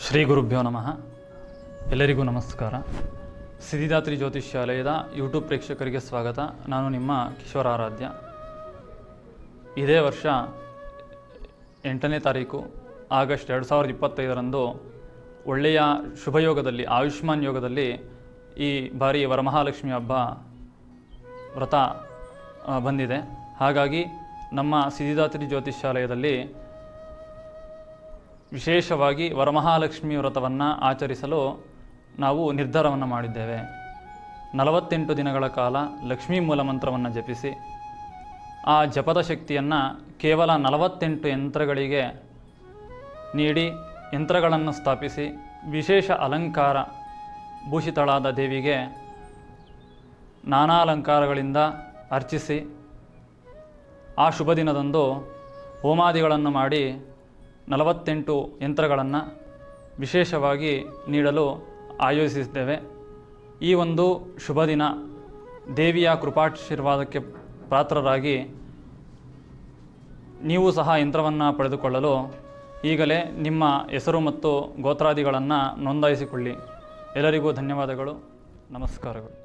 ಶ್ರೀ ಗುರುಭ್ಯೋ ನಮಃ. ಎಲ್ಲರಿಗೂ ನಮಸ್ಕಾರ. ಸಿದ್ಧಿದಾತ್ರಿ ಜ್ಯೋತಿಷ್ಯಾಲಯದ ಯೂಟ್ಯೂಬ್ ಪ್ರೇಕ್ಷಕರಿಗೆ ಸ್ವಾಗತ. ನಾನು ನಿಮ್ಮ ಕಿಶೋರ ಆರಾಧ್ಯ. ಇದೇ ವರ್ಷ 8ನೇ ತಾರೀಕು ಆಗಸ್ಟ್ 2025ರಂದು ಒಳ್ಳೆಯ ಶುಭಯೋಗದಲ್ಲಿ, ಆಯುಷ್ಮಾನ್ ಯೋಗದಲ್ಲಿ ಈ ಬಾರಿ ವರಮಹಾಲಕ್ಷ್ಮಿ ಹಬ್ಬ ವ್ರತ ಬಂದಿದೆ. ಹಾಗಾಗಿ ನಮ್ಮ ಸಿದ್ಧಿದಾತ್ರಿ ಜ್ಯೋತಿಷ್ಯಾಲಯದಲ್ಲಿ ವಿಶೇಷವಾಗಿ ವರಮಹಾಲಕ್ಷ್ಮಿ ವ್ರತವನ್ನು ಆಚರಿಸಲು ನಾವು ನಿರ್ಧಾರವನ್ನು ಮಾಡಿದ್ದೇವೆ. 48 ದಿನಗಳ ಕಾಲ ಲಕ್ಷ್ಮೀ ಮೂಲಮಂತ್ರವನ್ನು ಜಪಿಸಿ, ಆ ಜಪದ ಶಕ್ತಿಯನ್ನು ಕೇವಲ 48 ಯಂತ್ರಗಳಿಗೆ ನೀಡಿ, ಯಂತ್ರಗಳನ್ನು ಸ್ಥಾಪಿಸಿ, ವಿಶೇಷ ಅಲಂಕಾರ ಭೂಷಿತಳಾದ ದೇವಿಗೆ ನಾನಾ ಅಲಂಕಾರಗಳಿಂದ ಅರ್ಚಿಸಿ, ಆ ಶುಭ ದಿನದಂದು ಹೋಮಾದಿಗಳನ್ನು ಮಾಡಿ 48 ಯಂತ್ರಗಳನ್ನು ವಿಶೇಷವಾಗಿ ನೀಡಲು ಆಯೋಜಿಸಿದ್ದೇವೆ. ಈ ಒಂದು ಶುಭ ದಿನ ದೇವಿಯ ಕೃಪಾಶೀರ್ವಾದಕ್ಕೆ ಪಾತ್ರರಾಗಿ ನೀವು ಸಹ ಯಂತ್ರವನ್ನು ಪಡೆದುಕೊಳ್ಳಲು ಈಗಲೇ ನಿಮ್ಮ ಹೆಸರು ಮತ್ತು ಗೋತ್ರಾದಿಗಳನ್ನು ನೋಂದಾಯಿಸಿಕೊಳ್ಳಿ. ಎಲ್ಲರಿಗೂ ಧನ್ಯವಾದಗಳು. ನಮಸ್ಕಾರಗಳು.